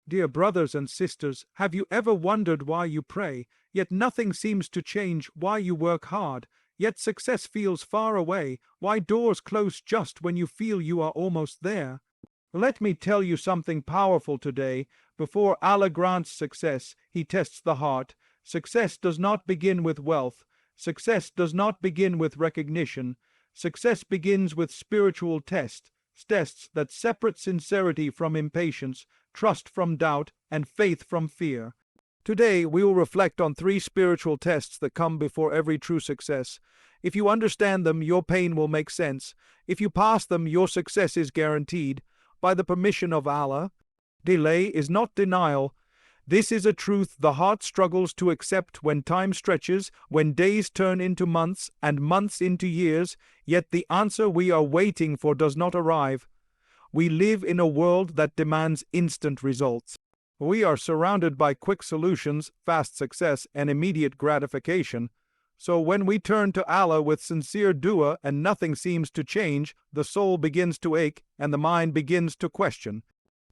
Dear brothers and sisters, have you ever wondered why you pray, yet nothing seems to change, why you work hard, yet success feels far away, why doors close just when you feel you are almost there? Let me tell you something powerful today. Before Allah grants success, He tests the heart. Success does not begin with wealth. Success does not begin with recognition. Success begins with spiritual tests that separate sincerity from impatience, trust from doubt, and faith from fear. Today, we will reflect on 3 spiritual tests that come before every true success. If you understand them, your pain will make sense. If you pass them, your success is guaranteed. By the permission of Allah, delay is not denial. This is a truth the heart struggles to accept when time stretches, when days turn into months and months into years, yet the answer we are waiting for does not arrive. We live in a world that demands instant results. We are surrounded by quick solutions, fast success, and immediate gratification. So when we turn to Allah with sincere dua and nothing seems to change, the soul begins to ache and the mind begins to question.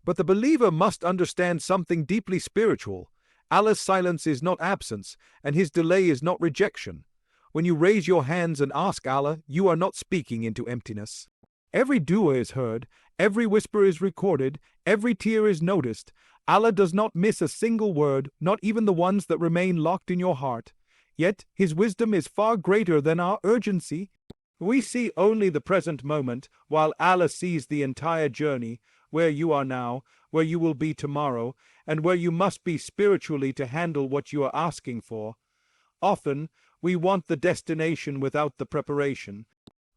But the believer must understand something deeply spiritual. Allah's silence is not absence, and His delay is not rejection. When you raise your hands and ask Allah, you are not speaking into emptiness. Every dua is heard, every whisper is recorded, every tear is noticed. Allah does not miss a single word, not even the ones that remain locked in your heart. Yet His wisdom is far greater than our urgency. We see only the present moment, while Allah sees the entire journey, where you are now, where you will be tomorrow, and where you must be spiritually to handle what you are asking for. Often, we want the destination without the preparation.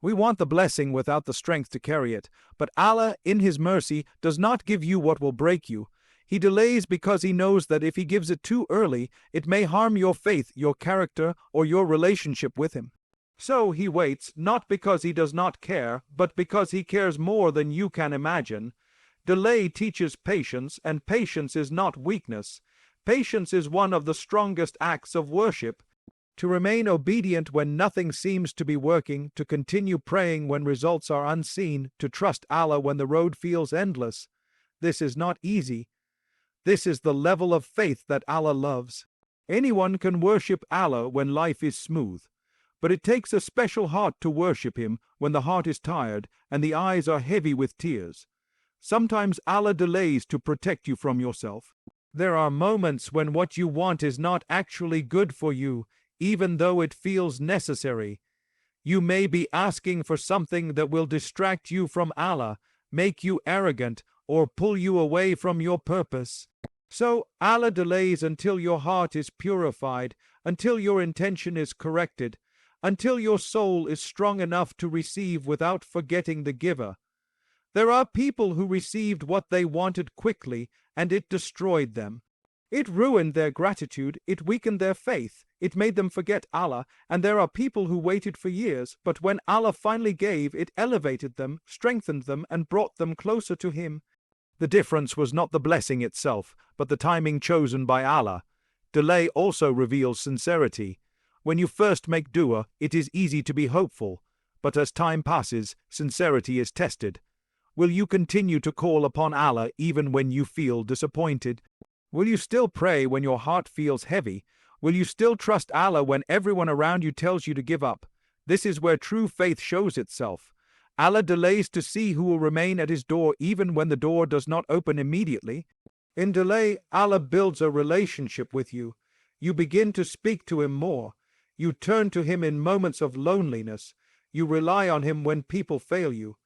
We want the blessing without the strength to carry it. But Allah, in His mercy, does not give you what will break you. He delays because He knows that if He gives it too early, it may harm your faith, your character, or your relationship with Him. So He waits, not because He does not care, but because He cares more than you can imagine. Delay teaches patience, and patience is not weakness. Patience is one of the strongest acts of worship. To remain obedient when nothing seems to be working, to continue praying when results are unseen, to trust Allah when the road feels endless. This is not easy. This is the level of faith that Allah loves. Anyone can worship Allah when life is smooth, but it takes a special heart to worship Him when the heart is tired and the eyes are heavy with tears. Sometimes Allah delays to protect you from yourself. There are moments when what you want is not actually good for you, even though it feels necessary. You may be asking for something that will distract you from Allah, make you arrogant, or pull you away from your purpose. So Allah delays until your heart is purified, until your intention is corrected, until your soul is strong enough to receive without forgetting the giver. There are people who received what they wanted quickly, and it destroyed them. It ruined their gratitude, it weakened their faith, it made them forget Allah, and there are people who waited for years, but when Allah finally gave, it elevated them, strengthened them, and brought them closer to Him. The difference was not the blessing itself, but the timing chosen by Allah. Delay also reveals sincerity. When you first make dua, it is easy to be hopeful, but as time passes, sincerity is tested. Will you continue to call upon Allah even when you feel disappointed? Will you still pray when your heart feels heavy? Will you still trust Allah when everyone around you tells you to give up? This is where true faith shows itself. Allah delays to see who will remain at His door even when the door does not open immediately. In delay, Allah builds a relationship with you. You begin to speak to Him more. You turn to Him in moments of loneliness. You rely on Him when people fail you.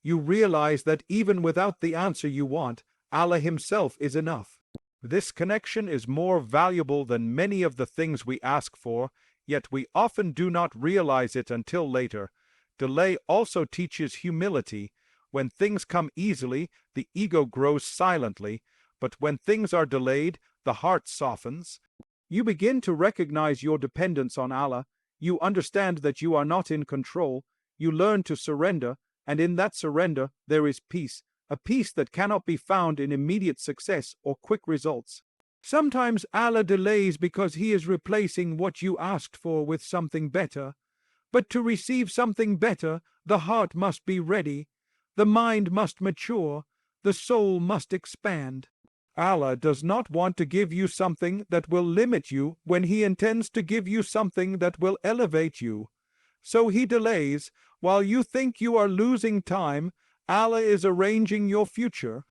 You realize that even without the answer you want, Allah Himself is enough. This connection is more valuable than many of the things we ask for, yet we often do not realize it until later. Delay also teaches humility. When things come easily, the ego grows silently, but when things are delayed, the heart softens. You begin to recognize your dependence on Allah. You understand that you are not in control. You learn to surrender, and in that surrender there is peace, a peace that cannot be found in immediate success or quick results. Sometimes Allah delays because He is replacing what you asked for with something better. But to receive something better, the heart must be ready, the mind must mature, the soul must expand. Allah does not want to give you something that will limit you when He intends to give you something that will elevate you. So He delays. While you think you are losing time, Allah is arranging your future.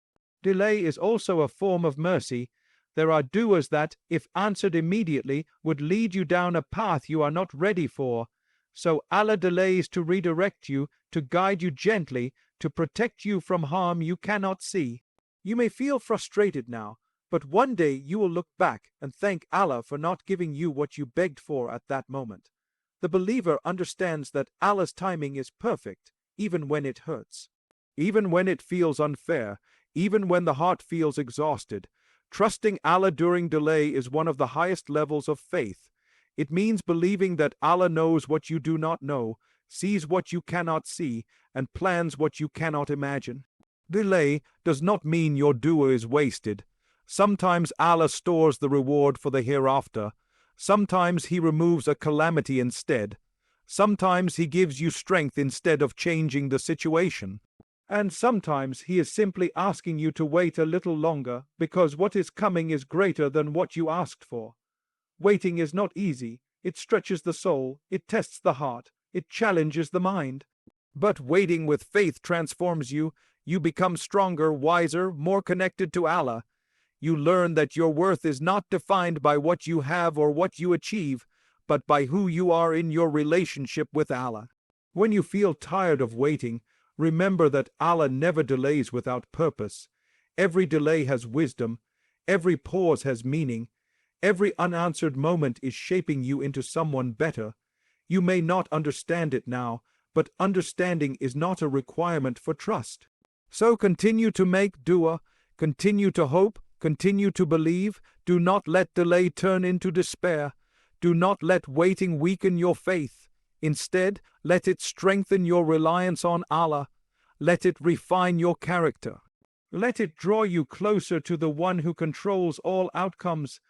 Delay is also a form of mercy. There are du'as that, if answered immediately, would lead you down a path you are not ready for. So Allah delays to redirect you, to guide you gently, to protect you from harm you cannot see. You may feel frustrated now, but one day you will look back and thank Allah for not giving you what you begged for at that moment. The believer understands that Allah's timing is perfect, even when it hurts. Even when it feels unfair, even when the heart feels exhausted, trusting Allah during delay is one of the highest levels of faith. It means believing that Allah knows what you do not know, sees what you cannot see, and plans what you cannot imagine. Delay does not mean your dua is wasted. Sometimes Allah stores the reward for the hereafter. Sometimes He removes a calamity instead. Sometimes He gives you strength instead of changing the situation. And sometimes He is simply asking you to wait a little longer because what is coming is greater than what you asked for. Waiting is not easy. It stretches the soul, it tests the heart, it challenges the mind. But waiting with faith transforms you. You become stronger, wiser, more connected to Allah. You learn that your worth is not defined by what you have or what you achieve, but by who you are in your relationship with Allah. When you feel tired of waiting, remember that Allah never delays without purpose. Every delay has wisdom. Every pause has meaning. Every unanswered moment is shaping you into someone better. You may not understand it now, but understanding is not a requirement for trust. So continue to make dua, continue to hope, continue to believe. Do not let delay turn into despair. Do not let waiting weaken your faith. Instead, let it strengthen your reliance on Allah. Let it refine your character. Let it draw you closer to the one who controls all outcomes.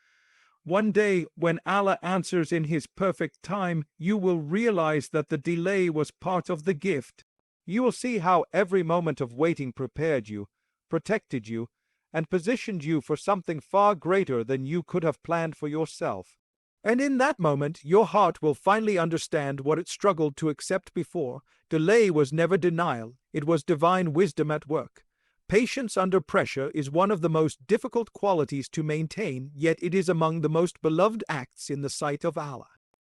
One day, when Allah answers in His perfect time, you will realize that the delay was part of the gift. You will see how every moment of waiting prepared you, protected you, and positioned you for something far greater than you could have planned for yourself. And in that moment, your heart will finally understand what it struggled to accept before. Delay was never denial, it was divine wisdom at work. Patience under pressure is one of the most difficult qualities to maintain, yet it is among the most beloved acts in the sight of Allah.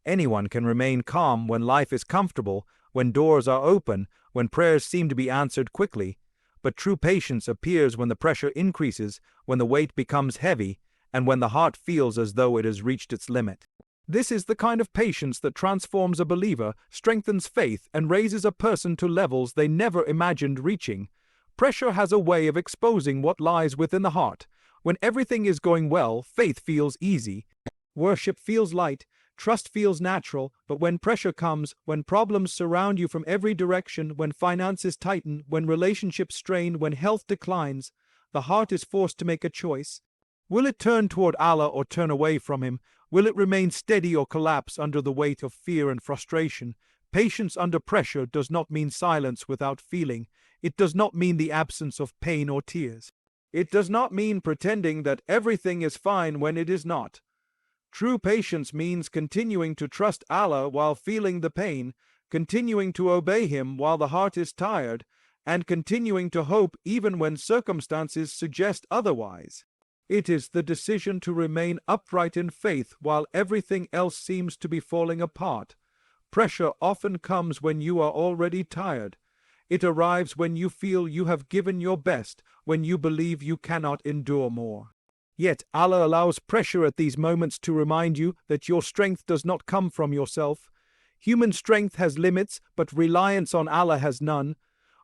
Anyone can remain calm when life is comfortable, when doors are open, when prayers seem to be answered quickly. But true patience appears when the pressure increases, when the weight becomes heavy, and when the heart feels as though it has reached its limit. This is the kind of patience that transforms a believer, strengthens faith, and raises a person to levels they never imagined reaching. Pressure has a way of exposing what lies within the heart. When everything is going well, faith feels easy. Worship feels light. Trust feels natural. But when pressure comes, when problems surround you from every direction, when finances tighten, when relationships strain, when health declines, the heart is forced to make a choice. Will it turn toward Allah or turn away from Him? Will it remain steady or collapse under the weight of fear and frustration? Patience under pressure does not mean silence without feeling. It does not mean the absence of pain or tears. It does not mean pretending that everything is fine when it is not. True patience means continuing to trust Allah while feeling the pain, continuing to obey Him while the heart is tired, and continuing to hope even when circumstances suggest otherwise. It is the decision to remain upright in faith while everything else seems to be falling apart. Pressure often comes when you are already tired. It arrives when you feel you have given your best, when you believe you cannot endure more. Yet Allah allows pressure at these moments to remind you that your strength does not come from yourself. Human strength has limits, but reliance on Allah has none.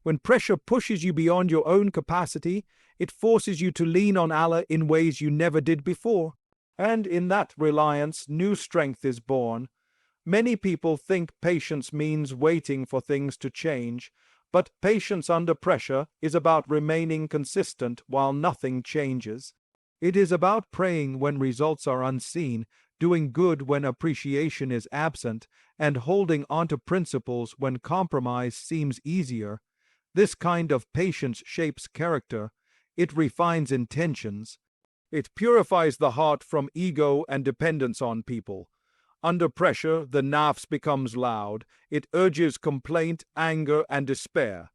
When pressure pushes you beyond your own capacity, it forces you to lean on Allah in ways you never did before. And in that reliance, new strength is born. Many people think patience means waiting for things to change, but patience under pressure is about remaining consistent while nothing changes. It is about praying when results are unseen, doing good when appreciation is absent, and holding onto principles when compromise seems easier. This kind of patience shapes character. It refines intentions. It purifies the heart from ego and dependence on people. Under pressure, the nafs becomes loud. It urges complaint, anger, and despair.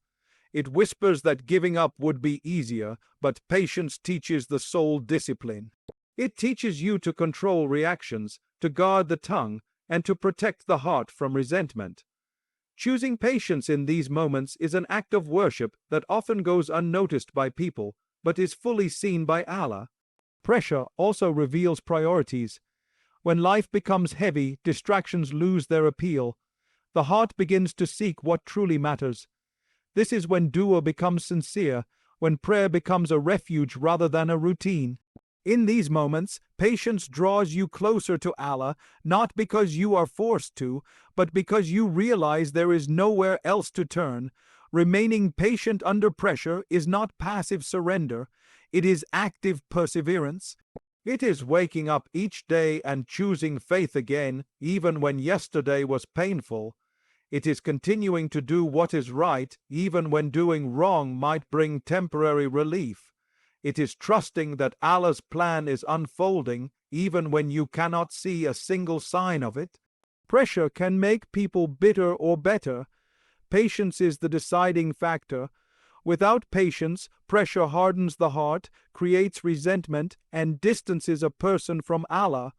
It whispers that giving up would be easier, but patience teaches the soul discipline. It teaches you to control reactions, to guard the tongue, and to protect the heart from resentment. Choosing patience in these moments is an act of worship that often goes unnoticed by people, but is fully seen by Allah. Pressure also reveals priorities. When life becomes heavy, distractions lose their appeal. The heart begins to seek what truly matters. This is when dua becomes sincere, when prayer becomes a refuge rather than a routine. In these moments, patience draws you closer to Allah, not because you are forced to, but because you realize there is nowhere else to turn. Remaining patient under pressure is not passive surrender, it is active perseverance. It is waking up each day and choosing faith again, even when yesterday was painful. It is continuing to do what is right, even when doing wrong might bring temporary relief. It is trusting that Allah's plan is unfolding, even when you cannot see a single sign of it. Pressure can make people bitter or better. Patience is the deciding factor. Without patience, pressure hardens the heart, creates resentment, and distances a person from Allah.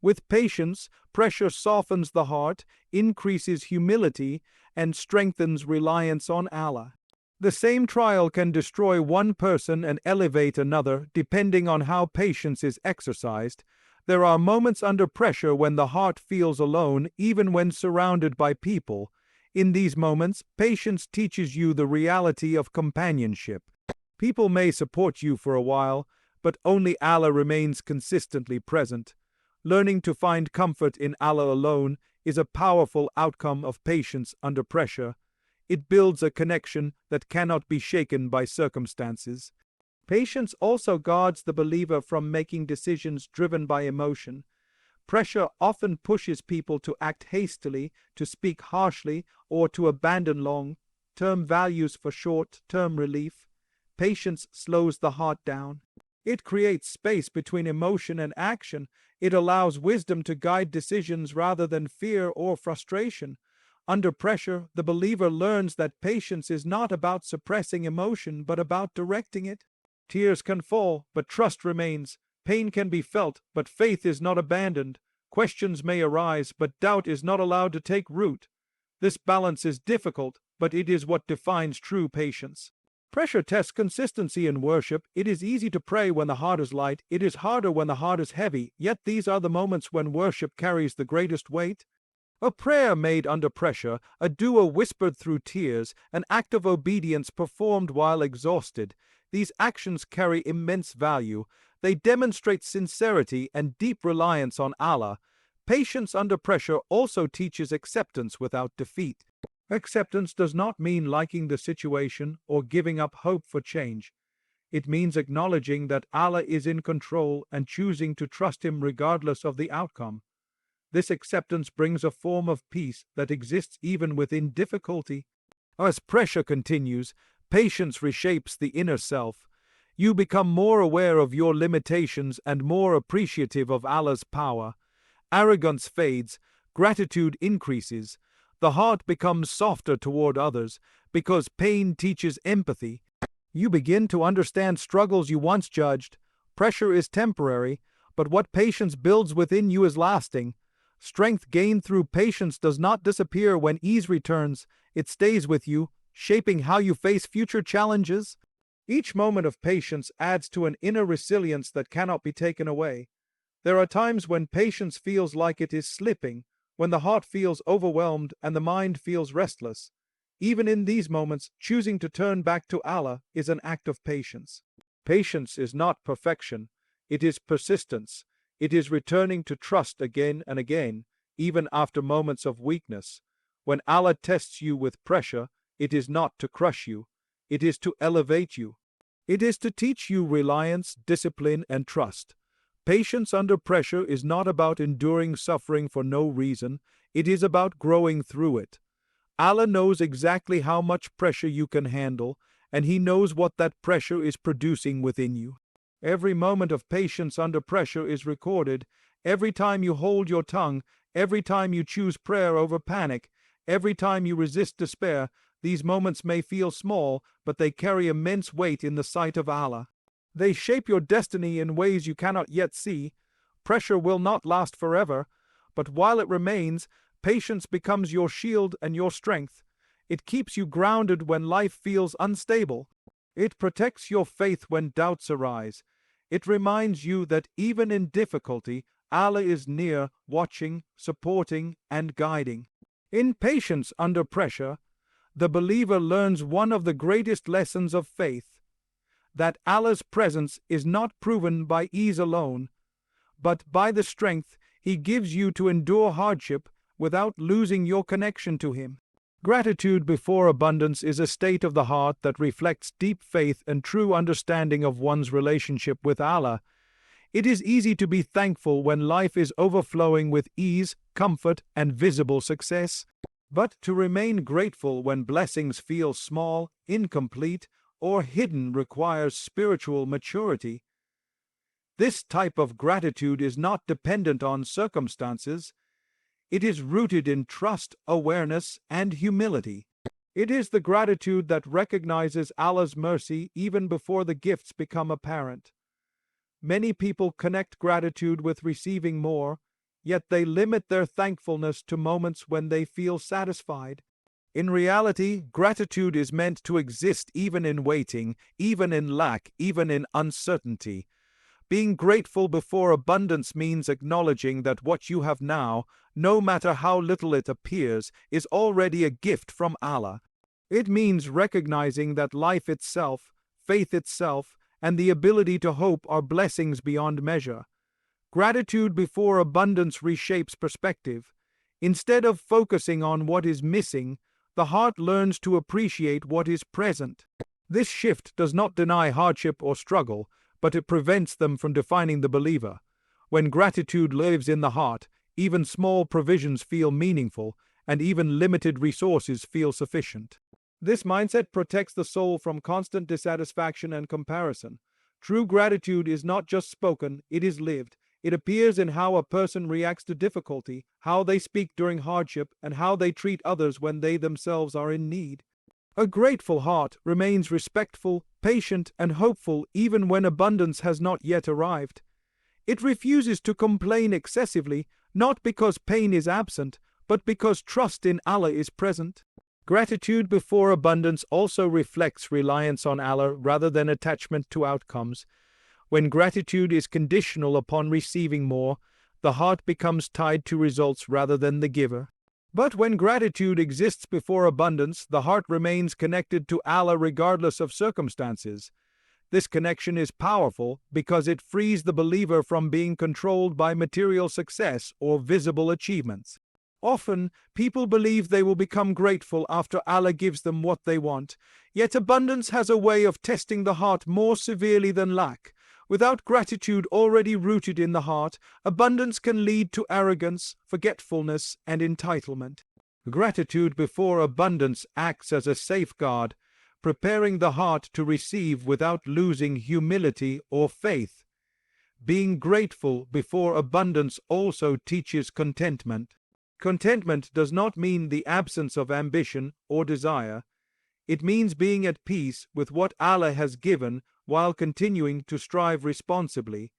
With patience, pressure softens the heart, increases humility, and strengthens reliance on Allah. The same trial can destroy one person and elevate another, depending on how patience is exercised. There are moments under pressure when the heart feels alone, even when surrounded by people. In these moments, patience teaches you the reality of companionship. People may support you for a while, but only Allah remains consistently present. Learning to find comfort in Allah alone is a powerful outcome of patience under pressure. It builds a connection that cannot be shaken by circumstances. Patience also guards the believer from making decisions driven by emotion. Pressure often pushes people to act hastily, to speak harshly, or to abandon long-term values for short-term relief. Patience slows the heart down. It creates space between emotion and action. It allows wisdom to guide decisions rather than fear or frustration. Under pressure, the believer learns that patience is not about suppressing emotion, but about directing it. Tears can fall, but trust remains. Pain can be felt, but faith is not abandoned. Questions may arise, but doubt is not allowed to take root. This balance is difficult, but it is what defines true patience. Pressure tests consistency in worship. It is easy to pray when the heart is light. It is harder when the heart is heavy, yet these are the moments when worship carries the greatest weight. A prayer made under pressure, a dua whispered through tears, an act of obedience performed while exhausted. These actions carry immense value. They demonstrate sincerity and deep reliance on Allah. Patience under pressure also teaches acceptance without defeat. Acceptance does not mean liking the situation or giving up hope for change. It means acknowledging that Allah is in control and choosing to trust Him regardless of the outcome. This acceptance brings a form of peace that exists even within difficulty. As pressure continues, patience reshapes the inner self. You become more aware of your limitations and more appreciative of Allah's power. Arrogance fades, gratitude increases. The heart becomes softer toward others because pain teaches empathy. You begin to understand struggles you once judged. Pressure is temporary, but what patience builds within you is lasting. Strength gained through patience does not disappear when ease returns. It stays with you, shaping how you face future challenges. Each moment of patience adds to an inner resilience that cannot be taken away. There are times when patience feels like it is slipping, when the heart feels overwhelmed and the mind feels restless. Even in these moments, choosing to turn back to Allah is an act of patience. Patience is not perfection, it is persistence. It is returning to trust again and again, even after moments of weakness. When Allah tests you with pressure, it is not to crush you, it is to elevate you. It is to teach you reliance, discipline, and trust. Patience under pressure is not about enduring suffering for no reason, it is about growing through it. Allah knows exactly how much pressure you can handle, and He knows what that pressure is producing within you. Every moment of patience under pressure is recorded. Every time you hold your tongue, every time you choose prayer over panic, every time you resist despair, these moments may feel small, but they carry immense weight in the sight of Allah. They shape your destiny in ways you cannot yet see. Pressure will not last forever, but while it remains, patience becomes your shield and your strength. It keeps you grounded when life feels unstable. It protects your faith when doubts arise. It reminds you that even in difficulty, Allah is near, watching, supporting, and guiding. In patience under pressure, the believer learns one of the greatest lessons of faith, that Allah's presence is not proven by ease alone, but by the strength He gives you to endure hardship without losing your connection to Him. Gratitude before abundance is a state of the heart that reflects deep faith and true understanding of one's relationship with Allah. It is easy to be thankful when life is overflowing with ease, comfort, and visible success, but to remain grateful when blessings feel small, incomplete, or hidden requires spiritual maturity. This type of gratitude is not dependent on circumstances. It is rooted in trust, awareness, and humility. It is the gratitude that recognizes Allah's mercy even before the gifts become apparent. Many people connect gratitude with receiving more, yet they limit their thankfulness to moments when they feel satisfied. In reality, gratitude is meant to exist even in waiting, even in lack, even in uncertainty. Being grateful before abundance means acknowledging that what you have now, no matter how little it appears, is already a gift from Allah. It means recognizing that life itself, faith itself, and the ability to hope are blessings beyond measure. Gratitude before abundance reshapes perspective. Instead of focusing on what is missing, the heart learns to appreciate what is present. This shift does not deny hardship or struggle, but it prevents them from defining the believer. When gratitude lives in the heart, even small provisions feel meaningful, and even limited resources feel sufficient. This mindset protects the soul from constant dissatisfaction and comparison. True gratitude is not just spoken, it is lived. It appears in how a person reacts to difficulty, how they speak during hardship, and how they treat others when they themselves are in need. A grateful heart remains respectful, patient, and hopeful even when abundance has not yet arrived. It refuses to complain excessively, not because pain is absent, but because trust in Allah is present. Gratitude before abundance also reflects reliance on Allah rather than attachment to outcomes. When gratitude is conditional upon receiving more, the heart becomes tied to results rather than the giver. But when gratitude exists before abundance, the heart remains connected to Allah regardless of circumstances. This connection is powerful because it frees the believer from being controlled by material success or visible achievements. Often, people believe they will become grateful after Allah gives them what they want, yet abundance has a way of testing the heart more severely than lack. Without gratitude already rooted in the heart, abundance can lead to arrogance, forgetfulness, and entitlement. Gratitude before abundance acts as a safeguard, preparing the heart to receive without losing humility or faith. Being grateful before abundance also teaches contentment. Contentment does not mean the absence of ambition or desire. It means being at peace with what Allah has given while continuing to strive responsibly.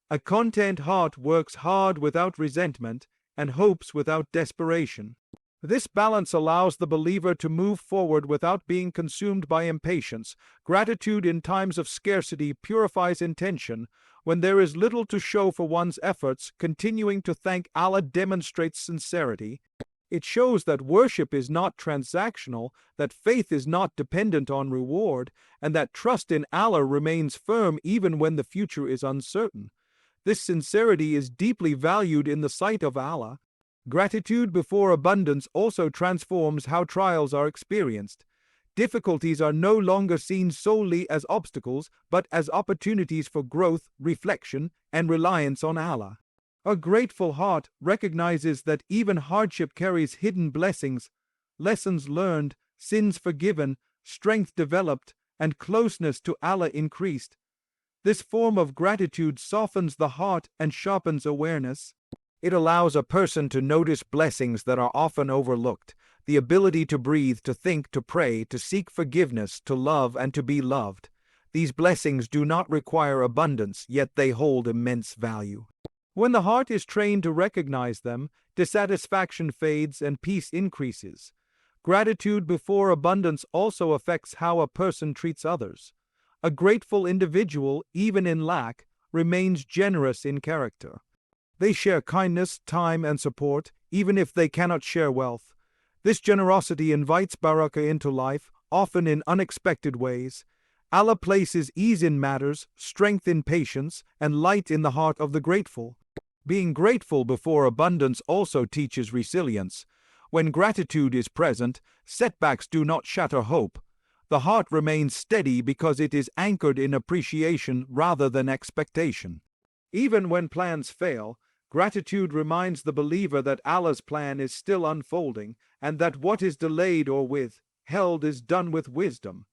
A content heart works hard without resentment and hopes without desperation. This balance allows the believer to move forward without being consumed by impatience. Gratitude in times of scarcity purifies intention. When there is little to show for one's efforts, continuing to thank Allah demonstrates sincerity. It shows that worship is not transactional, that faith is not dependent on reward, and that trust in Allah remains firm even when the future is uncertain. This sincerity is deeply valued in the sight of Allah. Gratitude before abundance also transforms how trials are experienced. Difficulties are no longer seen solely as obstacles, but as opportunities for growth, reflection, and reliance on Allah. A grateful heart recognizes that even hardship carries hidden blessings, lessons learned, sins forgiven, strength developed, and closeness to Allah increased. This form of gratitude softens the heart and sharpens awareness. It allows a person to notice blessings that are often overlooked: the ability to breathe, to think, to pray, to seek forgiveness, to love, and to be loved. These blessings do not require abundance, yet they hold immense value. When the heart is trained to recognize them, dissatisfaction fades and peace increases. Gratitude before abundance also affects how a person treats others. A grateful individual, even in lack, remains generous in character. They share kindness, time, and support, even if they cannot share wealth. This generosity invites barakah into life, often in unexpected ways. Allah places ease in matters, strength in patience, and light in the heart of the grateful. Being grateful before abundance also teaches resilience. When gratitude is present, setbacks do not shatter hope. The heart remains steady because it is anchored in appreciation rather than expectation. Even when plans fail, gratitude reminds the believer that Allah's plan is still unfolding, and that what is delayed or withheld is done with wisdom.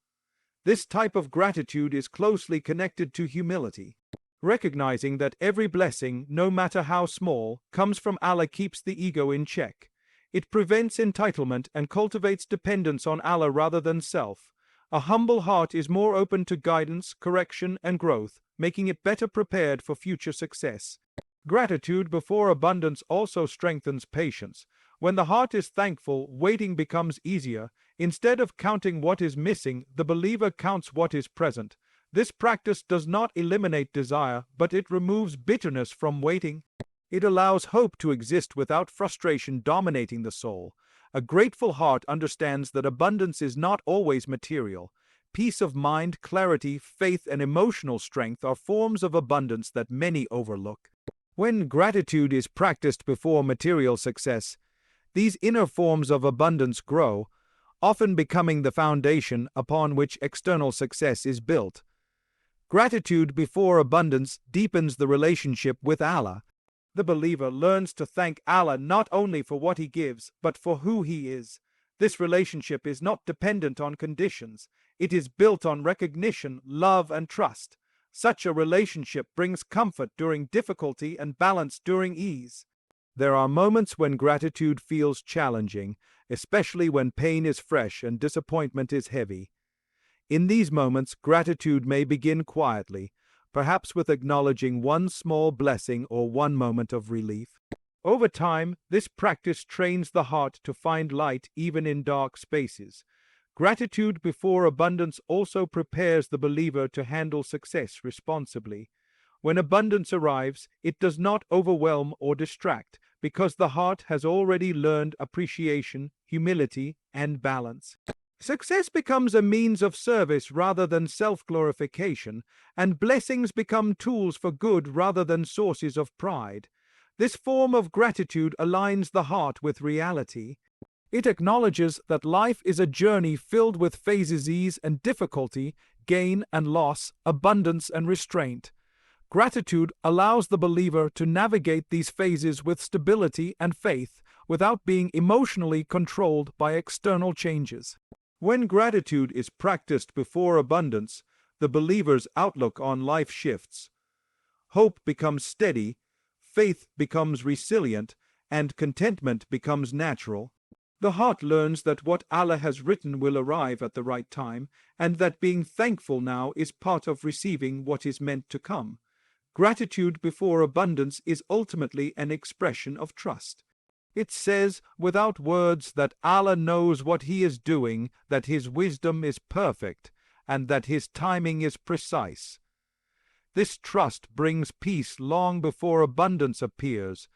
This type of gratitude is closely connected to humility. Recognizing that every blessing, no matter how small, comes from Allah keeps the ego in check. It prevents entitlement and cultivates dependence on Allah rather than self. A humble heart is more open to guidance, correction, and growth, making it better prepared for future success. Gratitude before abundance also strengthens patience. When the heart is thankful, waiting becomes easier. Instead of counting what is missing, the believer counts what is present. This practice does not eliminate desire, but it removes bitterness from waiting. It allows hope to exist without frustration dominating the soul. A grateful heart understands that abundance is not always material. Peace of mind, clarity, faith, and emotional strength are forms of abundance that many overlook. When gratitude is practiced before material success, these inner forms of abundance grow, often becoming the foundation upon which external success is built. Gratitude before abundance deepens the relationship with Allah. The believer learns to thank Allah not only for what He gives, but for who He is. This relationship is not dependent on conditions. It is built on recognition, love, and trust. Such a relationship brings comfort during difficulty and balance during ease. There are moments when gratitude feels challenging, especially when pain is fresh and disappointment is heavy. In these moments, gratitude may begin quietly, perhaps with acknowledging one small blessing or one moment of relief. Over time, this practice trains the heart to find light even in dark spaces. Gratitude before abundance also prepares the believer to handle success responsibly. When abundance arrives, it does not overwhelm or distract, because the heart has already learned appreciation, humility, and balance. Success becomes a means of service rather than self-glorification, and blessings become tools for good rather than sources of pride. This form of gratitude aligns the heart with reality. It acknowledges that life is a journey filled with phases, ease and difficulty, gain and loss, abundance and restraint. Gratitude allows the believer to navigate these phases with stability and faith, without being emotionally controlled by external changes. When gratitude is practiced before abundance, the believer's outlook on life shifts. Hope becomes steady, faith becomes resilient, and contentment becomes natural. The heart learns that what Allah has written will arrive at the right time, and that being thankful now is part of receiving what is meant to come. Gratitude before abundance is ultimately an expression of trust. It says, without words, that Allah knows what He is doing, that His wisdom is perfect, and that His timing is precise. This trust brings peace long before abundance appears,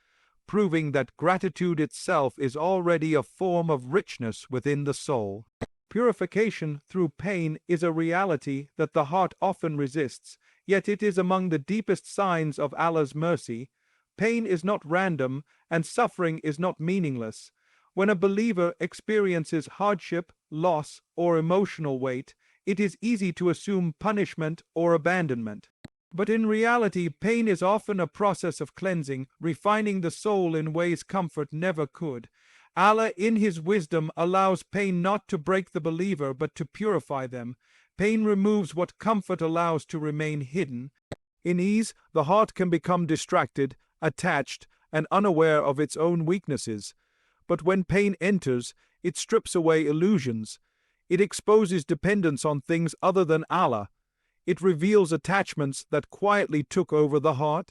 proving that gratitude itself is already a form of richness within the soul. Purification through pain is a reality that the heart often resists, yet it is among the deepest signs of Allah's mercy. Pain is not random, and suffering is not meaningless. When a believer experiences hardship, loss, or emotional weight, it is easy to assume punishment or abandonment. But in reality, pain is often a process of cleansing, refining the soul in ways comfort never could. Allah, in His wisdom, allows pain not to break the believer, but to purify them. Pain removes what comfort allows to remain hidden. In ease, the heart can become distracted, attached, and unaware of its own weaknesses. But when pain enters, it strips away illusions. It exposes dependence on things other than Allah. It reveals attachments that quietly took over the heart.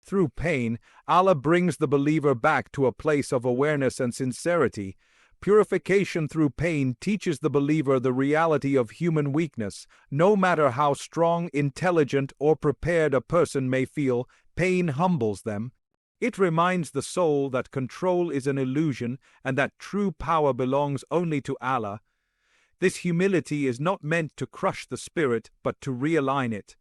Through pain, Allah brings the believer back to a place of awareness and sincerity. Purification through pain teaches the believer the reality of human weakness. No matter how strong, intelligent, or prepared a person may feel, pain humbles them. It reminds the soul that control is an illusion and that true power belongs only to Allah. This humility is not meant to crush the spirit, but to realign it.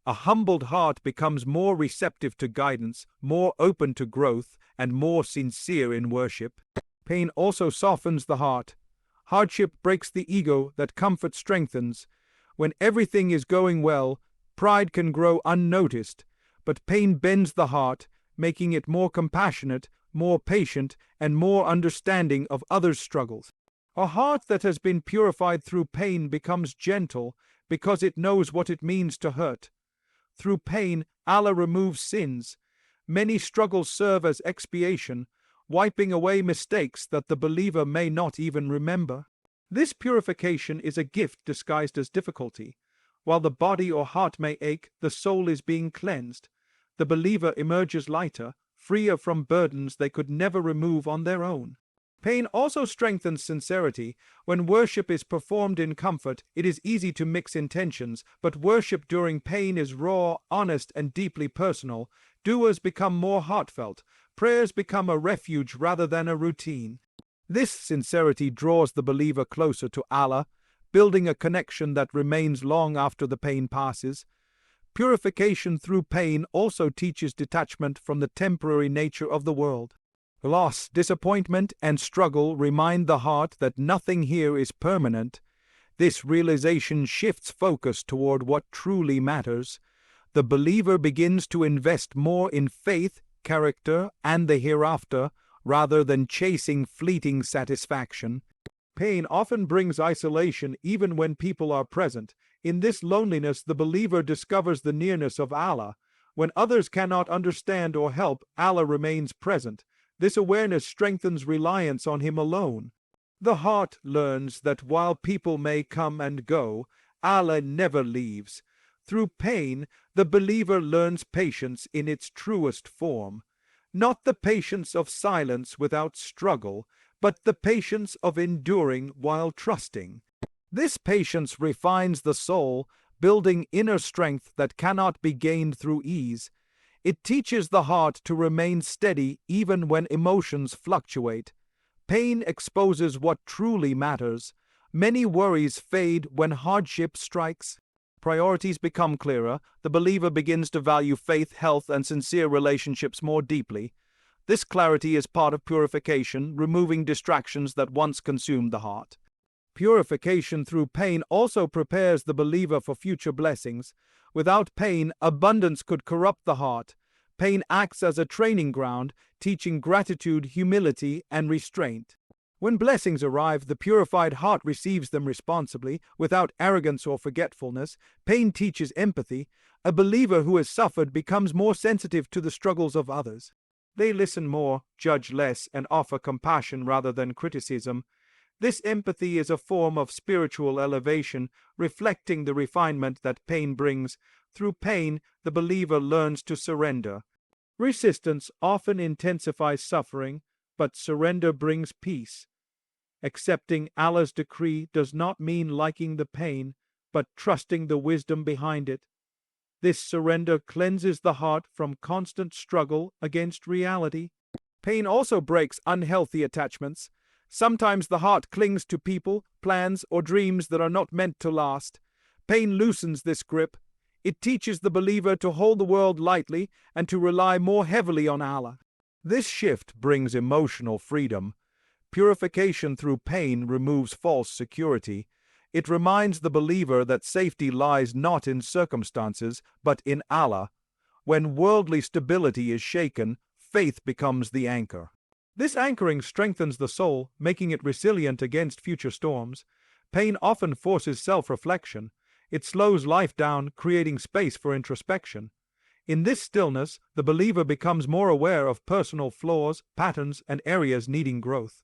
A humbled heart becomes more receptive to guidance, more open to growth, and more sincere in worship. Pain also softens the heart. Hardship breaks the ego that comfort strengthens. When everything is going well, pride can grow unnoticed, but pain bends the heart, making it more compassionate, more patient, and more understanding of others' struggles. A heart that has been purified through pain becomes gentle because it knows what it means to hurt. Through pain, Allah removes sins. Many struggles serve as expiation, wiping away mistakes that the believer may not even remember. This purification is a gift disguised as difficulty. While the body or heart may ache, the soul is being cleansed. The believer emerges lighter, freer from burdens they could never remove on their own. Pain also strengthens sincerity. When worship is performed in comfort, it is easy to mix intentions, but worship during pain is raw, honest, and deeply personal. Du'as become more heartfelt. Prayers become a refuge rather than a routine. This sincerity draws the believer closer to Allah, building a connection that remains long after the pain passes. Purification through pain also teaches detachment from the temporary nature of the world. Loss, disappointment, and struggle remind the heart that nothing here is permanent. This realization shifts focus toward what truly matters. The believer begins to invest more in faith, character, and the hereafter, rather than chasing fleeting satisfaction. Pain often brings isolation even when people are present. In this loneliness, the believer discovers the nearness of Allah. When others cannot understand or help, Allah remains present. This awareness strengthens reliance on Him alone. The heart learns that while people may come and go, Allah never leaves. Through pain, the believer learns patience in its truest form. Not the patience of silence without struggle, but the patience of enduring while trusting. This patience refines the soul, building inner strength that cannot be gained through ease. It teaches the heart to remain steady even when emotions fluctuate. Pain exposes what truly matters. Many worries fade when hardship strikes. Priorities become clearer. The believer begins to value faith, health, and sincere relationships more deeply. This clarity is part of purification, removing distractions that once consumed the heart. Purification through pain also prepares the believer for future blessings. Without pain, abundance could corrupt the heart. Pain acts as a training ground, teaching gratitude, humility, and restraint. When blessings arrive, the purified heart receives them responsibly, without arrogance or forgetfulness. Pain teaches empathy. A believer who has suffered becomes more sensitive to the struggles of others. They listen more, judge less, and offer compassion rather than criticism. This empathy is a form of spiritual elevation, reflecting the refinement that pain brings. Through pain, the believer learns to surrender. Resistance often intensifies suffering, but surrender brings peace. Accepting Allah's decree does not mean liking the pain, but trusting the wisdom behind it. This surrender cleanses the heart from constant struggle against reality. Pain also breaks unhealthy attachments. Sometimes the heart clings to people, plans, or dreams that are not meant to last. Pain loosens this grip. It teaches the believer to hold the world lightly and to rely more heavily on Allah. This shift brings emotional freedom. Purification through pain removes false security. It reminds the believer that safety lies not in circumstances, but in Allah. When worldly stability is shaken, faith becomes the anchor. This anchoring strengthens the soul, making it resilient against future storms. Pain often forces self-reflection. It slows life down, creating space for introspection. In this stillness, the believer becomes more aware of personal flaws, patterns, and areas needing growth.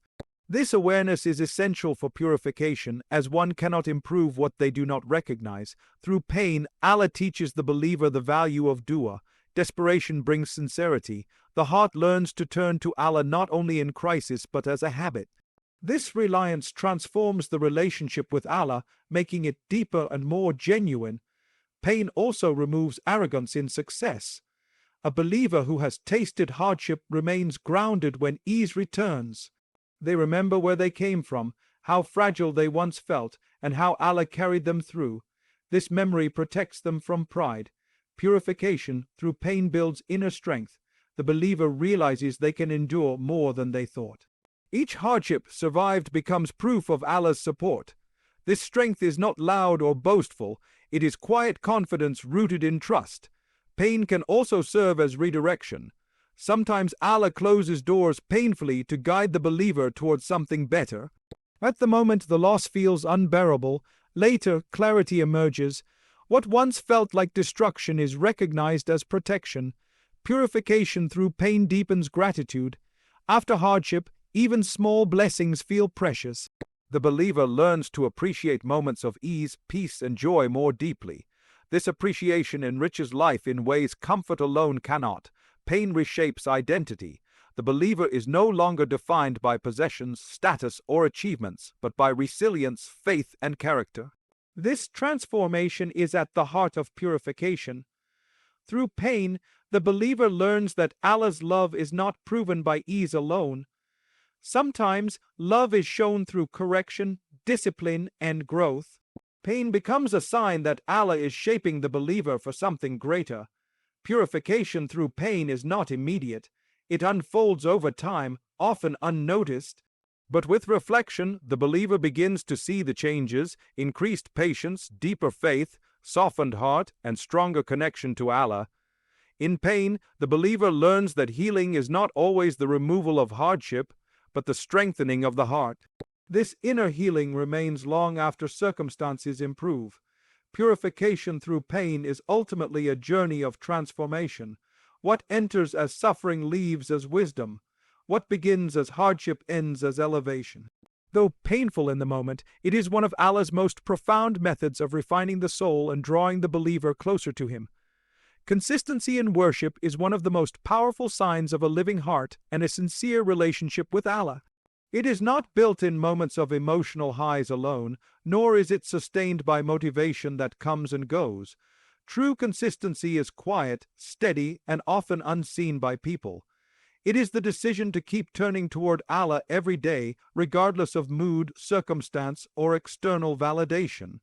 This awareness is essential for purification, as one cannot improve what they do not recognize. Through pain, Allah teaches the believer the value of dua. Desperation brings sincerity. The heart learns to turn to Allah not only in crisis but as a habit. This reliance transforms the relationship with Allah, making it deeper and more genuine. Pain also removes arrogance in success. A believer who has tasted hardship remains grounded when ease returns. They remember where they came from, how fragile they once felt, and how Allah carried them through. This memory protects them from pride. Purification through pain builds inner strength. The believer realizes they can endure more than they thought. Each hardship survived becomes proof of Allah's support. This strength is not loud or boastful, it is quiet confidence rooted in trust. Pain can also serve as redirection. Sometimes Allah closes doors painfully to guide the believer towards something better. At the moment, the loss feels unbearable. Later, clarity emerges. What once felt like destruction is recognized as protection. Purification through pain deepens gratitude. After hardship, even small blessings feel precious. The believer learns to appreciate moments of ease, peace, and joy more deeply. This appreciation enriches life in ways comfort alone cannot. Pain reshapes identity. The believer is no longer defined by possessions, status, or achievements, but by resilience, faith, and character. This transformation is at the heart of purification. Through pain, the believer learns that Allah's love is not proven by ease alone. Sometimes, love is shown through correction, discipline, and growth. Pain becomes a sign that Allah is shaping the believer for something greater. Purification through pain is not immediate. It unfolds over time, often unnoticed. But with reflection, the believer begins to see the changes: increased patience, deeper faith, softened heart, and stronger connection to Allah. In pain, the believer learns that healing is not always the removal of hardship, but the strengthening of the heart. This inner healing remains long after circumstances improve. Purification through pain is ultimately a journey of transformation. What enters as suffering leaves as wisdom. What begins as hardship ends as elevation. Though painful in the moment, it is one of Allah's most profound methods of refining the soul and drawing the believer closer to Him. Consistency in worship is one of the most powerful signs of a living heart and a sincere relationship with Allah. It is not built in moments of emotional highs alone, nor is it sustained by motivation that comes and goes. True consistency is quiet, steady, and often unseen by people. It is the decision to keep turning toward Allah every day, regardless of mood, circumstance, or external validation.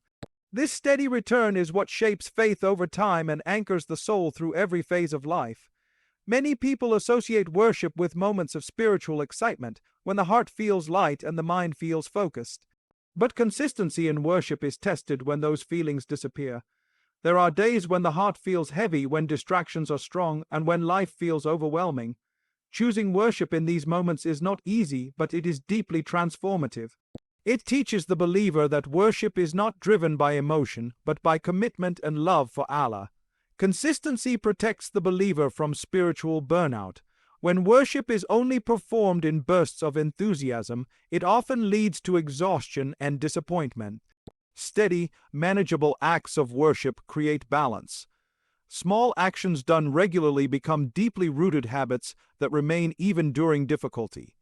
This steady return is what shapes faith over time and anchors the soul through every phase of life. Many people associate worship with moments of spiritual excitement, when the heart feels light and the mind feels focused. But consistency in worship is tested when those feelings disappear. There are days when the heart feels heavy, when distractions are strong, and when life feels overwhelming. Choosing worship in these moments is not easy, but it is deeply transformative. It teaches the believer that worship is not driven by emotion, but by commitment and love for Allah. Consistency protects the believer from spiritual burnout. When worship is only performed in bursts of enthusiasm, it often leads to exhaustion and disappointment. Steady, manageable acts of worship create balance. Small actions done regularly become deeply rooted habits that remain even during difficulty.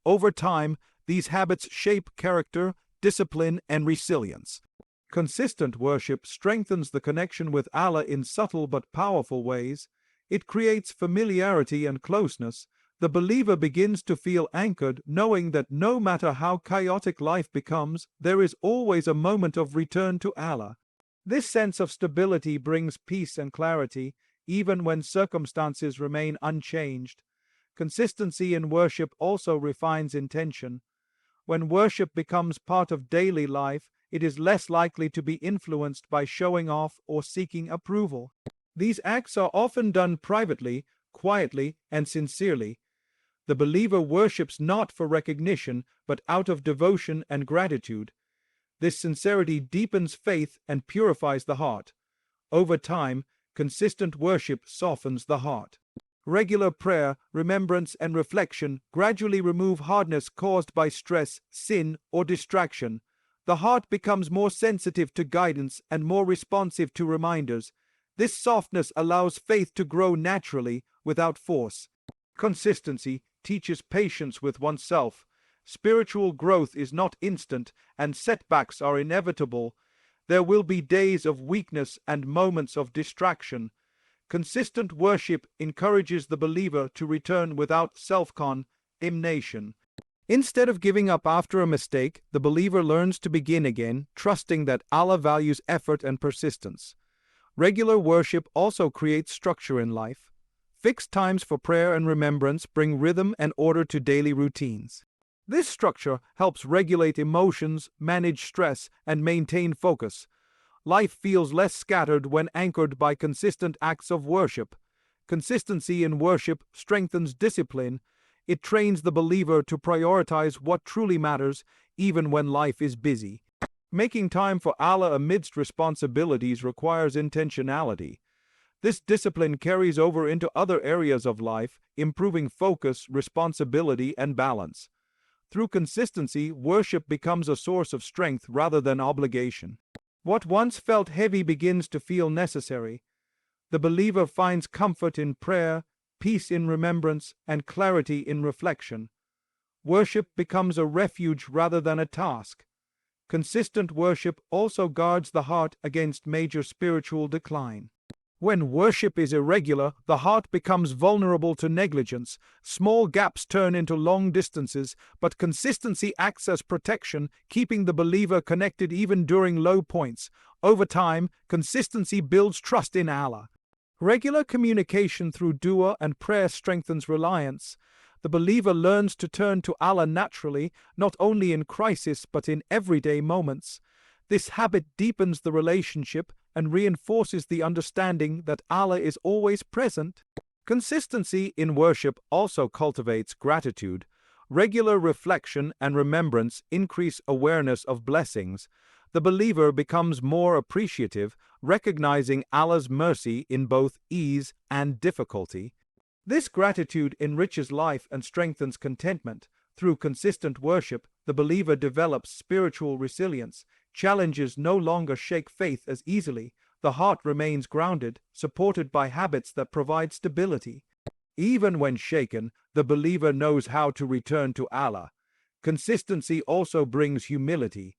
Over time, these habits shape character, discipline, and resilience. Consistent worship strengthens the connection with Allah in subtle but powerful ways. It creates familiarity and closeness. The believer begins to feel anchored, knowing that no matter how chaotic life becomes, there is always a moment of return to Allah. This sense of stability brings peace and clarity, even when circumstances remain unchanged. Consistency in worship also refines intention. When worship becomes part of daily life, it is less likely to be influenced by showing off or seeking approval. These acts are often done privately, quietly, and sincerely. The believer worships not for recognition, but out of devotion and gratitude. This sincerity deepens faith and purifies the heart. Over time, consistent worship softens the heart. Regular prayer, remembrance, and reflection gradually remove hardness caused by stress, sin, or distraction. The heart becomes more sensitive to guidance and more responsive to reminders. This softness allows faith to grow naturally, without force. Consistency teaches patience with oneself. Spiritual growth is not instant, and setbacks are inevitable. There will be days of weakness and moments of distraction. Consistent worship encourages the believer to return without self-condemnation. Instead of giving up after a mistake, the believer learns to begin again, trusting that Allah values effort and persistence. Regular worship also creates structure in life. Fixed times for prayer and remembrance bring rhythm and order to daily routines. This structure helps regulate emotions, manage stress, and maintain focus. Life feels less scattered when anchored by consistent acts of worship. Consistency in worship strengthens discipline. It trains the believer to prioritize what truly matters, even when life is busy. Making time for Allah amidst responsibilities requires intentionality. This discipline carries over into other areas of life, improving focus, responsibility, and balance. Through consistency, worship becomes a source of strength rather than obligation. What once felt heavy begins to feel necessary. The believer finds comfort in prayer, peace in remembrance, and clarity in reflection. Worship becomes a refuge rather than a task. Consistent worship also guards the heart against major spiritual decline. When worship is irregular, the heart becomes vulnerable to negligence. Small gaps turn into long distances, but consistency acts as protection, keeping the believer connected even during low points. Over time, consistency builds trust in Allah. Regular communication through dua and prayer strengthens reliance. The believer learns to turn to Allah naturally, not only in crisis but in everyday moments. This habit deepens the relationship and reinforces the understanding that Allah is always present. Consistency in worship also cultivates gratitude. Regular reflection and remembrance increase awareness of blessings. The believer becomes more appreciative, recognizing Allah's mercy in both ease and difficulty. This gratitude enriches life and strengthens contentment. Through consistent worship, the believer develops spiritual resilience. Challenges no longer shake faith as easily. The heart remains grounded, supported by habits that provide stability. Even when shaken, the believer knows how to return to Allah. Consistency also brings humility.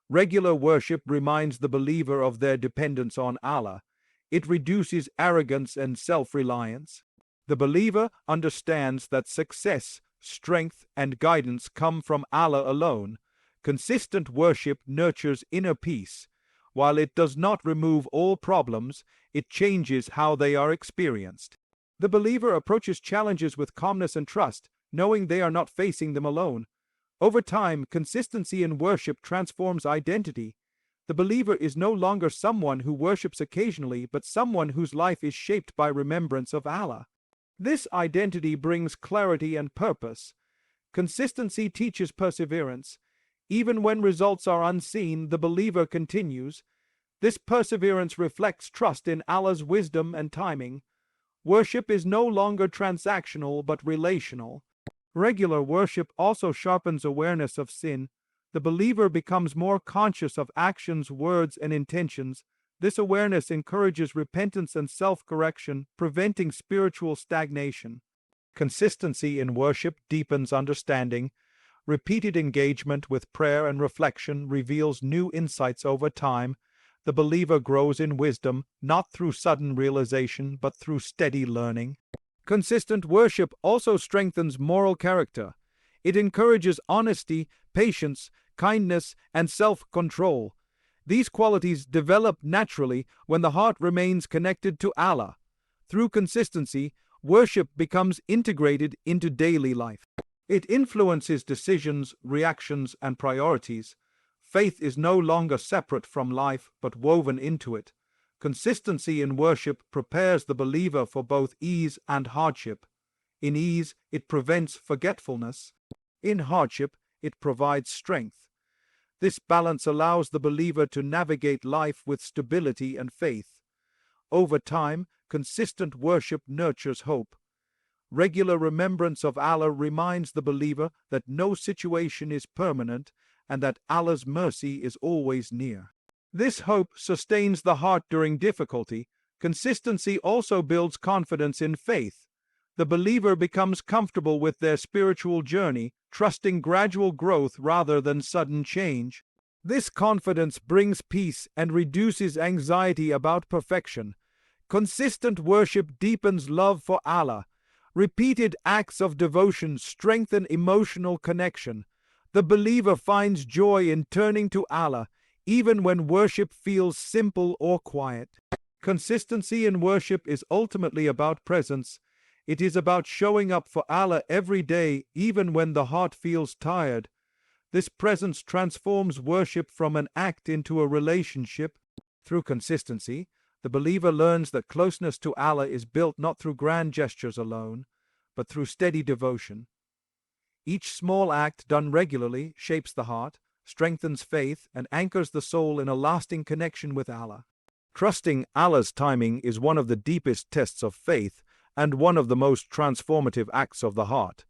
Regular worship reminds the believer of their dependence on Allah. It reduces arrogance and self-reliance. The believer understands that success, strength, and guidance come from Allah alone. Consistent worship nurtures inner peace. While it does not remove all problems, it changes how they are experienced. The believer approaches challenges with calmness and trust, knowing they are not facing them alone. Over time, consistency in worship transforms identity. The believer is no longer someone who worships occasionally, but someone whose life is shaped by remembrance of Allah. This identity brings clarity and purpose. Consistency teaches perseverance. Even when results are unseen, the believer continues. This perseverance reflects trust in Allah's wisdom and timing. Worship is no longer transactional but relational. Regular worship also sharpens awareness of sin. The believer becomes more conscious of actions, words, and intentions. This awareness encourages repentance and self-correction, preventing spiritual stagnation. Consistency in worship deepens understanding. Repeated engagement with prayer and reflection reveals new insights over time. The believer grows in wisdom, not through sudden realization, but through steady learning. Consistent worship also strengthens moral character. It encourages honesty, patience, kindness, and self-control. These qualities develop naturally when the heart remains connected to Allah. Through consistency, worship becomes integrated into daily life. It influences decisions, reactions, and priorities. Faith is no longer separate from life, but woven into it. Consistency in worship prepares the believer for both ease and hardship. In ease, it prevents forgetfulness. In hardship, it provides strength. This balance allows the believer to navigate life with stability and faith. Over time, consistent worship nurtures hope. Regular remembrance of Allah reminds the believer that no situation is permanent and that Allah's mercy is always near. This hope sustains the heart during difficulty. Consistency also builds confidence in faith. The believer becomes comfortable with their spiritual journey, trusting gradual growth rather than sudden change. This confidence brings peace and reduces anxiety about perfection. Consistent worship deepens love for Allah. Repeated acts of devotion strengthen emotional connection. The believer finds joy in turning to Allah, even when worship feels simple or quiet. Consistency in worship is ultimately about presence. It is about showing up for Allah every day, even when the heart feels tired. This presence transforms worship from an act into a relationship. Through consistency, the believer learns that closeness to Allah is built not through grand gestures alone, but through steady devotion. Each small act done regularly shapes the heart, strengthens faith, and anchors the soul in a lasting connection with Allah. Trusting Allah's timing is one of the deepest tests of faith and one of the most transformative acts of the heart.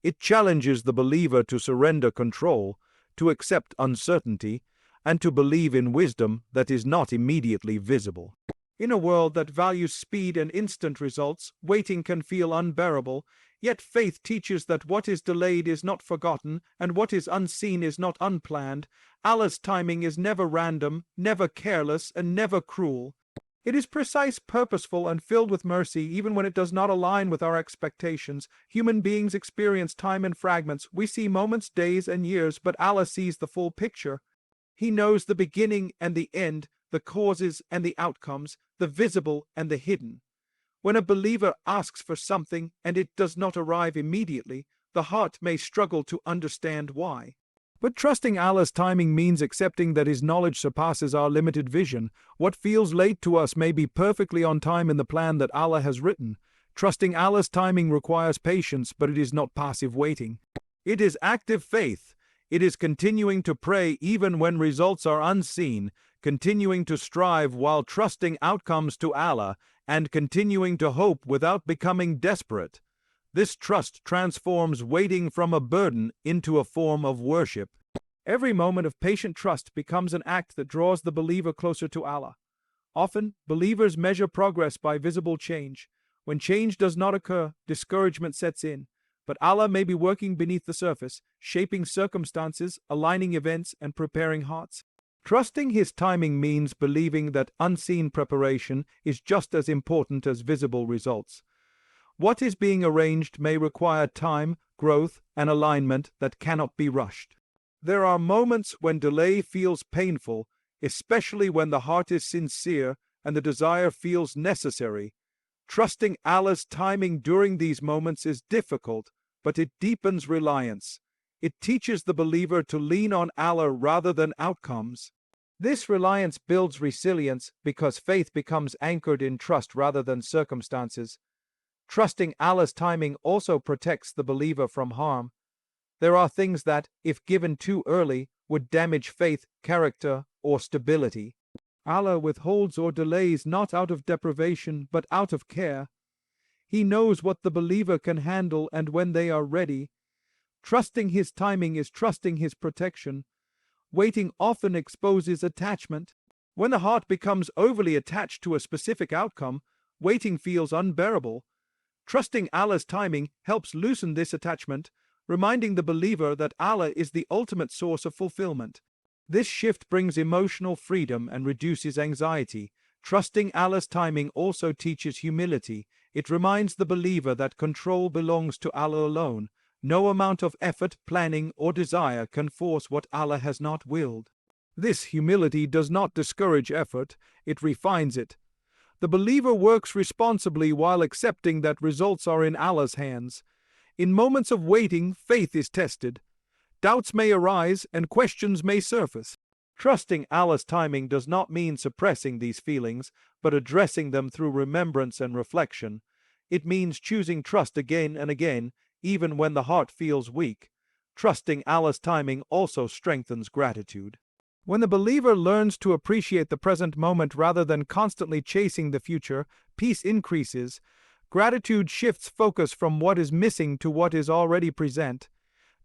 It challenges the believer to surrender control, to accept uncertainty, and to believe in wisdom that is not immediately visible. In a world that values speed and instant results, waiting can feel unbearable, yet faith teaches that what is delayed is not forgotten, and what is unseen is not unplanned. Allah's timing is never random, never careless, and never cruel. It is precise, purposeful, and filled with mercy, even when it does not align with our expectations. Human beings experience time in fragments. We see moments, days, and years, but Allah sees the full picture. He knows the beginning and the end, the causes and the outcomes, the visible and the hidden. When a believer asks for something and it does not arrive immediately, the heart may struggle to understand why. But trusting Allah's timing means accepting that His knowledge surpasses our limited vision. What feels late to us may be perfectly on time in the plan that Allah has written. Trusting Allah's timing requires patience, but it is not passive waiting. It is active faith. It is continuing to pray even when results are unseen, continuing to strive while trusting outcomes to Allah, and continuing to hope without becoming desperate. This trust transforms waiting from a burden into a form of worship. Every moment of patient trust becomes an act that draws the believer closer to Allah. Often, believers measure progress by visible change. When change does not occur, discouragement sets in. But Allah may be working beneath the surface, shaping circumstances, aligning events, and preparing hearts. Trusting His timing means believing that unseen preparation is just as important as visible results. What is being arranged may require time, growth, and alignment that cannot be rushed. There are moments when delay feels painful, especially when the heart is sincere and the desire feels necessary. Trusting Allah's timing during these moments is difficult, but it deepens reliance. It teaches the believer to lean on Allah rather than outcomes. This reliance builds resilience because faith becomes anchored in trust rather than circumstances. Trusting Allah's timing also protects the believer from harm. There are things that, if given too early, would damage faith, character, or stability. Allah withholds or delays not out of deprivation, but out of care. He knows what the believer can handle and when they are ready. Trusting His timing is trusting His protection. Waiting often exposes attachment. When the heart becomes overly attached to a specific outcome, waiting feels unbearable. Trusting Allah's timing helps loosen this attachment, reminding the believer that Allah is the ultimate source of fulfillment. This shift brings emotional freedom and reduces anxiety. Trusting Allah's timing also teaches humility. It reminds the believer that control belongs to Allah alone. No amount of effort, planning, or desire can force what Allah has not willed. This humility does not discourage effort, it refines it. The believer works responsibly while accepting that results are in Allah's hands. In moments of waiting, faith is tested. Doubts may arise and questions may surface. Trusting Allah's timing does not mean suppressing these feelings, but addressing them through remembrance and reflection. It means choosing trust again and again, even when the heart feels weak. Trusting Allah's timing also strengthens gratitude. When the believer learns to appreciate the present moment rather than constantly chasing the future, peace increases. Gratitude shifts focus from what is missing to what is already present.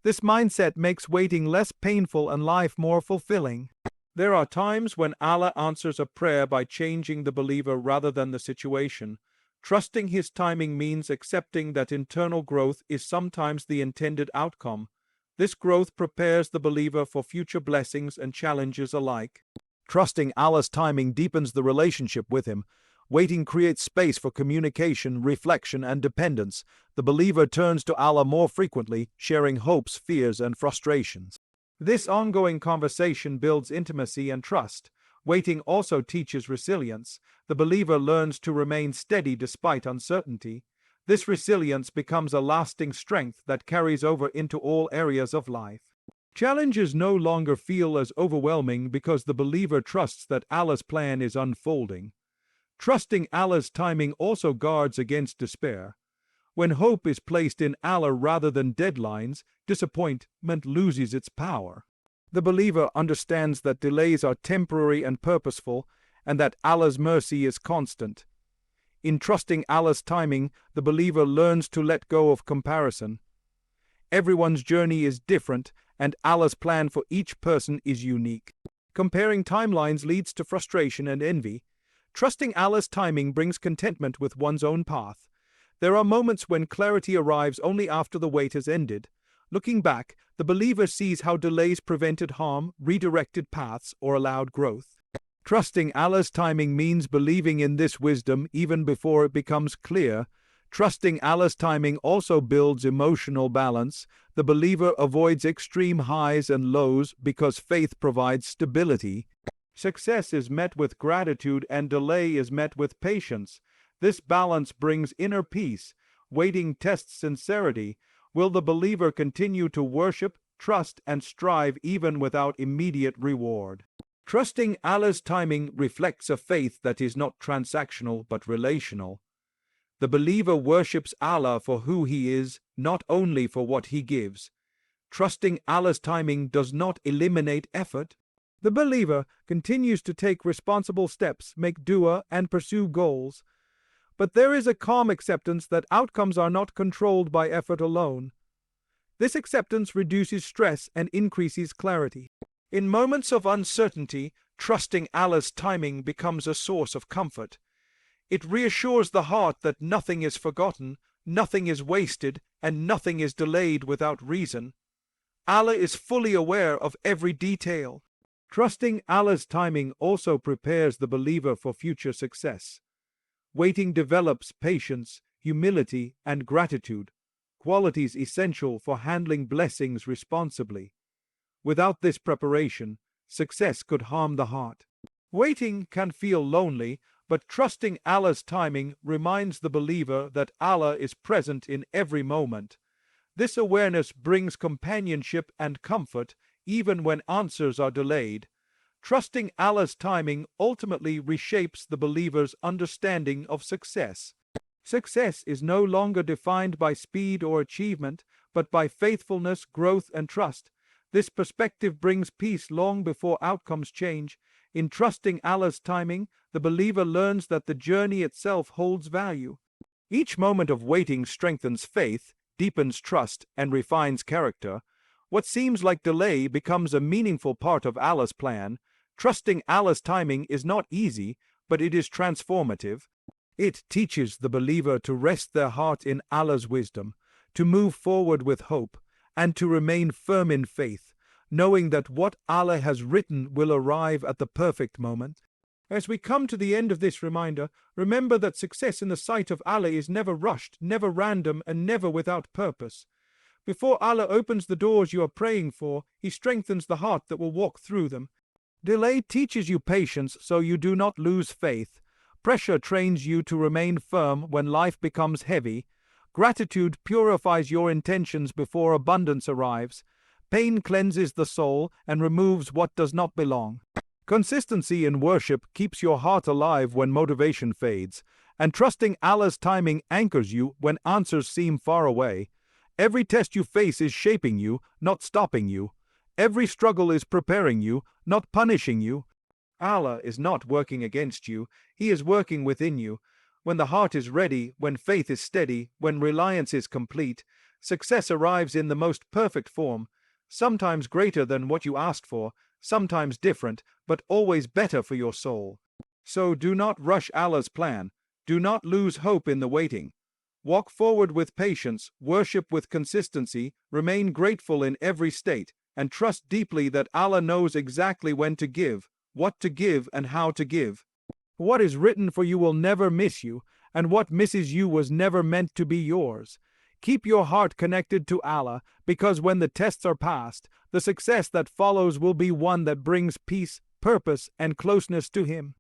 This mindset makes waiting less painful and life more fulfilling. There are times when Allah answers a prayer by changing the believer rather than the situation. Trusting His timing means accepting that internal growth is sometimes the intended outcome. This growth prepares the believer for future blessings and challenges alike. Trusting Allah's timing deepens the relationship with Him. Waiting creates space for communication, reflection, and dependence. The believer turns to Allah more frequently, sharing hopes, fears, and frustrations. This ongoing conversation builds intimacy and trust. Waiting also teaches resilience. The believer learns to remain steady despite uncertainty. This resilience becomes a lasting strength that carries over into all areas of life. Challenges no longer feel as overwhelming because the believer trusts that Allah's plan is unfolding. Trusting Allah's timing also guards against despair. When hope is placed in Allah rather than deadlines, disappointment loses its power. The believer understands that delays are temporary and purposeful, and that Allah's mercy is constant. In trusting Allah's timing, the believer learns to let go of comparison. Everyone's journey is different, and Allah's plan for each person is unique. Comparing timelines leads to frustration and envy. Trusting Allah's timing brings contentment with one's own path. There are moments when clarity arrives only after the wait has ended. Looking back, the believer sees how delays prevented harm, redirected paths, or allowed growth. Trusting Allah's timing means believing in this wisdom even before it becomes clear. Trusting Allah's timing also builds emotional balance. The believer avoids extreme highs and lows because faith provides stability. Success is met with gratitude and delay is met with patience. This balance brings inner peace. Waiting tests sincerity. Will the believer continue to worship, trust, and strive even without immediate reward? Trusting Allah's timing reflects a faith that is not transactional but relational. The believer worships Allah for who He is, not only for what He gives. Trusting Allah's timing does not eliminate effort. The believer continues to take responsible steps, make dua, and pursue goals. But there is a calm acceptance that outcomes are not controlled by effort alone. This acceptance reduces stress and increases clarity. In moments of uncertainty, trusting Allah's timing becomes a source of comfort. It reassures the heart that nothing is forgotten, nothing is wasted, and nothing is delayed without reason. Allah is fully aware of every detail. Trusting Allah's timing also prepares the believer for future success. Waiting develops patience, humility, and gratitude, qualities essential for handling blessings responsibly. Without this preparation, success could harm the heart. Waiting can feel lonely, but trusting Allah's timing reminds the believer that Allah is present in every moment. This awareness brings companionship and comfort even when answers are delayed. Trusting Allah's timing ultimately reshapes the believer's understanding of success. Success is no longer defined by speed or achievement, but by faithfulness, growth, and trust. This perspective brings peace long before outcomes change. In trusting Allah's timing, the believer learns that the journey itself holds value. Each moment of waiting strengthens faith, deepens trust, and refines character. What seems like delay becomes a meaningful part of Allah's plan. Trusting Allah's timing is not easy, but it is transformative. It teaches the believer to rest their heart in Allah's wisdom, to move forward with hope, and to remain firm in faith, knowing that what Allah has written will arrive at the perfect moment. As we come to the end of this reminder, remember that success in the sight of Allah is never rushed, never random, and never without purpose. Before Allah opens the doors you are praying for, He strengthens the heart that will walk through them. Delay teaches you patience so you do not lose faith. Pressure trains you to remain firm when life becomes heavy. Gratitude purifies your intentions before abundance arrives. Pain cleanses the soul and removes what does not belong. Consistency in worship keeps your heart alive when motivation fades, and trusting Allah's timing anchors you when answers seem far away. Every test you face is shaping you, not stopping you. Every struggle is preparing you, not punishing you. Allah is not working against you, He is working within you. When the heart is ready, when faith is steady, when reliance is complete, success arrives in the most perfect form, sometimes greater than what you asked for, sometimes different, but always better for your soul. So do not rush Allah's plan. Do not lose hope in the waiting. Walk forward with patience, worship with consistency, remain grateful in every state, and trust deeply that Allah knows exactly when to give, what to give, and how to give. What is written for you will never miss you, and what misses you was never meant to be yours. Keep your heart connected to Allah, because when the tests are passed, the success that follows will be one that brings peace, purpose, and closeness to Him.